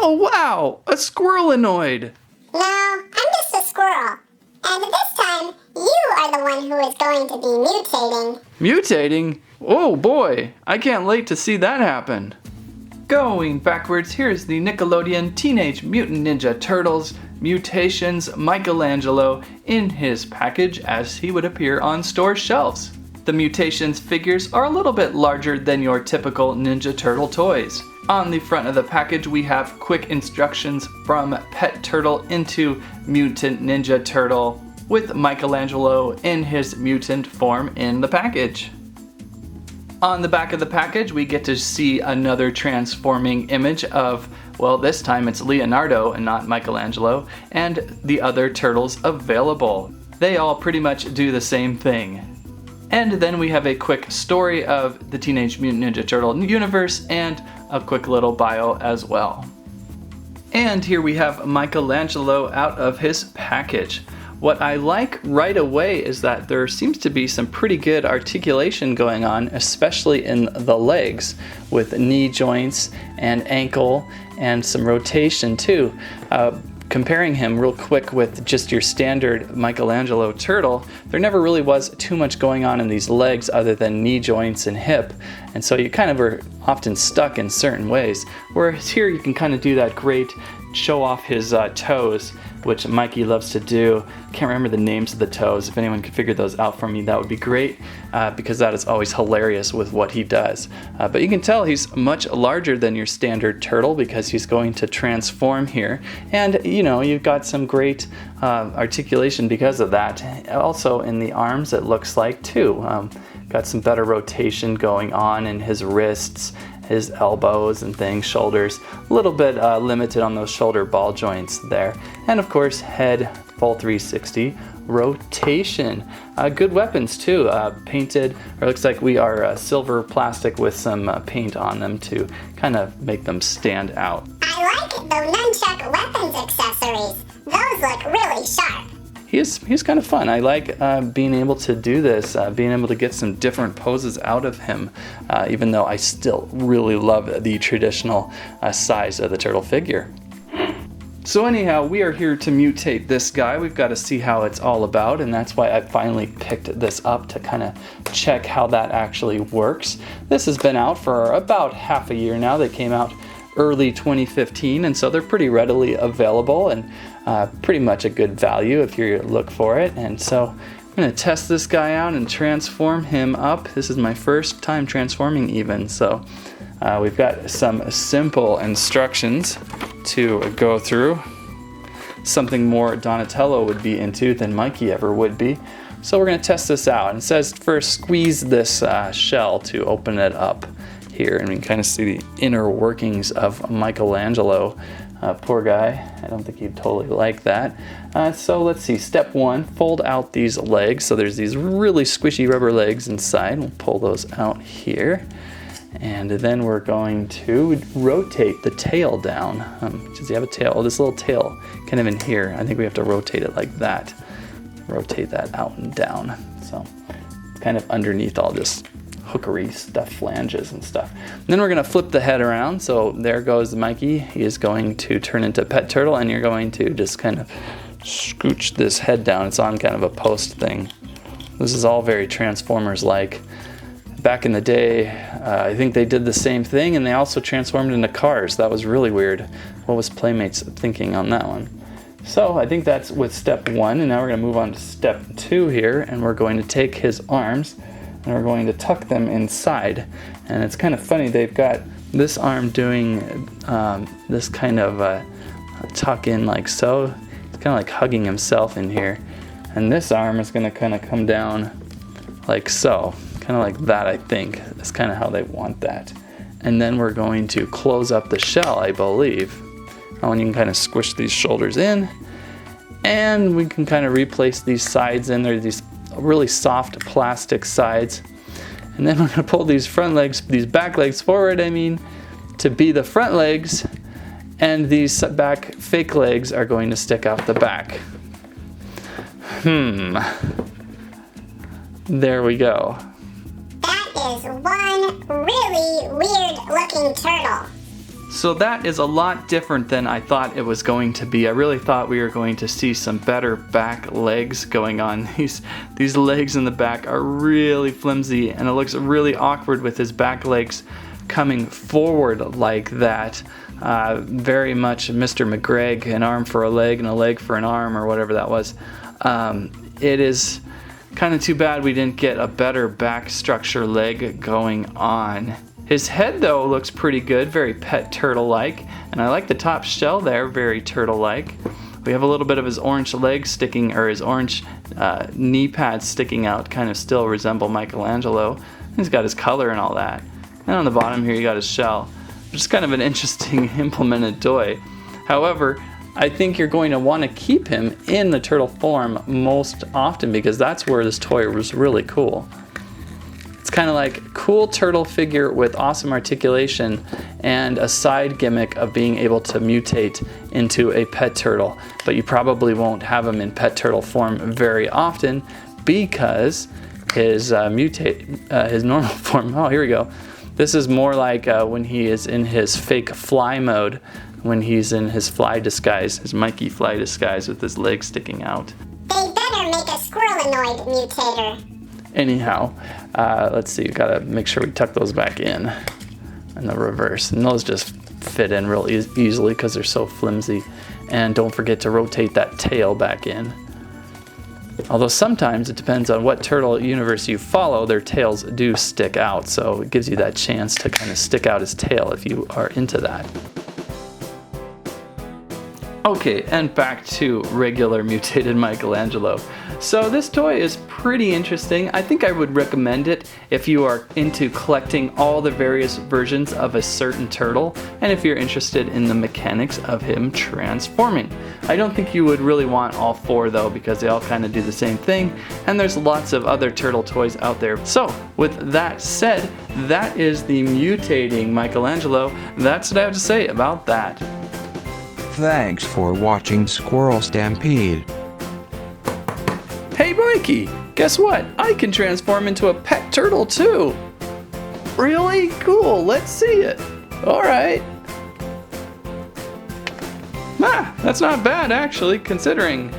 Oh wow, a squirrelinoid! No, I'm just a squirrel. And this time, you are the one who is going to be mutating. Mutating? Oh boy, I can't wait to see that happen. Going backwards, here's the Nickelodeon Teenage Mutant Ninja Turtles Mutations Michelangelo in his package as he would appear on store shelves. The Mutations figures are a little bit larger than your typical Ninja Turtle toys. On the front of the package we have quick instructions from Pet Turtle into Mutant Ninja Turtle with Michelangelo in his mutant form in the package. On the back of the package we get to see another transforming image of, well, this time it's Leonardo and not Michelangelo, and the other turtles available. They all pretty much do the same thing. And then we have a quick story of the Teenage Mutant Ninja Turtle universe and a quick little bio as well. And here we have Michelangelo out of his package. What I like right away is that there seems to be some pretty good articulation going on, especially in the legs, with knee joints and ankle and some rotation too. Comparing him real quick with just your standard Michelangelo turtle, there never really was too much going on in these legs other than knee joints and hip, and so you kind of are often stuck in certain ways. Whereas here you can kind of do that great show off his toes, which Mikey loves to do. Can't remember the names of the toes. If anyone could figure those out for me, that would be great, because that is always hilarious with what he does. But you can tell he's much larger than your standard turtle because he's going to transform here. And you know, you've got some great articulation because of that. Also in the arms it looks like too. Got some better rotation going on in his wrists, his elbows and things, shoulders, a little bit limited on those shoulder ball joints there. And of course, head full 360 rotation. Good weapons too, painted, or looks like we are silver plastic with some paint on them to kind of make them stand out. I like the nunchuck weapons accessories. Those look really sharp. He's kind of fun. I like being able to do this, being able to get some different poses out of him, even though I still really love the traditional size of the turtle figure. So anyhow, we are here to mutate this guy. We've got to see how it's all about, and that's why I finally picked this up to kind of check how that actually works. This has been out for about half a year now. They came out early 2015, and so they're pretty readily available and pretty much a good value if you look for it. And so I'm going to test this guy out and transform him up. This is my first time transforming even, so we've got some simple instructions to go through. Something more Donatello would be into than Mikey ever would be. So we're going to test this out. It says first squeeze this shell to open it up here, and we can kind of see the inner workings of Michelangelo. Poor guy, I don't think he'd totally like that. So let's see, step one, fold out these legs. So there's these really squishy rubber legs inside. We'll pull those out here. And then we're going to rotate the tail down. Does he have a tail? Oh, this little tail kind of in here. I think we have to rotate it like that. Rotate that out and down. So kind of underneath all this hookery stuff, flanges and stuff. And then we're going to flip the head around. So there goes Mikey. He is going to turn into Pet Turtle, and you're going to just kind of scooch this head down. It's on kind of a post thing. This is all very Transformers-like. Back in the day, I think they did the same thing, and they also transformed into cars. That was really weird. What was Playmates thinking on that one? So I think that's with step one, and now we're going to move on to step two here, and we're going to take his arms and we're going to tuck them inside. And it's kind of funny, they've got this arm doing this kind of a tuck in like so. He's kind of like hugging himself in here. And this arm is going to kind of come down like so. Kind of like that, I think. That's kind of how they want that. And then we're going to close up the shell, I believe. And you can kind of squish these shoulders in. And we can kind of replace these sides in. They're these really soft plastic sides. And then we're going to pull these front legs, these back legs forward, to be the front legs. And these back fake legs are going to stick out the back. There we go. That is one really weird looking turtle. So that is a lot different than I thought it was going to be. I really thought we were going to see some better back legs going on. These legs in the back are really flimsy, and it looks really awkward with his back legs coming forward like that. Very much Mr. McGregor, an arm for a leg and a leg for an arm, or whatever that was. It is kind of too bad we didn't get a better back structure leg going on. His head, though, looks pretty good, very pet turtle-like, and I like the top shell there, very turtle-like. We have a little bit of his orange leg sticking, or his orange knee pads sticking out, kind of still resemble Michelangelo. He's got his color and all that. And on the bottom here, you got his shell. Just kind of an interesting implemented toy. However, I think you're going to want to keep him in the turtle form most often, because that's where this toy was really cool. It's kind of like cool turtle figure with awesome articulation and a side gimmick of being able to mutate into a pet turtle. But you probably won't have him in pet turtle form very often because his normal form, oh, here we go. This is more like when he is in his fake fly mode, when he's in his fly disguise, his Mikey fly disguise with his legs sticking out. They better make a squirrelanoid mutator. Anyhow, let's see, we gotta make sure we tuck those back in the reverse. And those just fit in real easily because they're so flimsy. And don't forget to rotate that tail back in. Although sometimes it depends on what turtle universe you follow, their tails do stick out. So it gives you that chance to kind of stick out his tail if you are into that. Okay, and back to regular mutated Michelangelo. So this toy is pretty interesting. I think I would recommend it if you are into collecting all the various versions of a certain turtle, and if you're interested in the mechanics of him transforming. I don't think you would really want all four though, because they all kind of do the same thing, and there's lots of other turtle toys out there. So with that said, that is the mutating Michelangelo. That's what I have to say about that. Thanks for watching Squirrel Stampede. Hey Mikey, guess what? I can transform into a pet turtle too. Really? Cool, let's see it. Alright. That's not bad actually, considering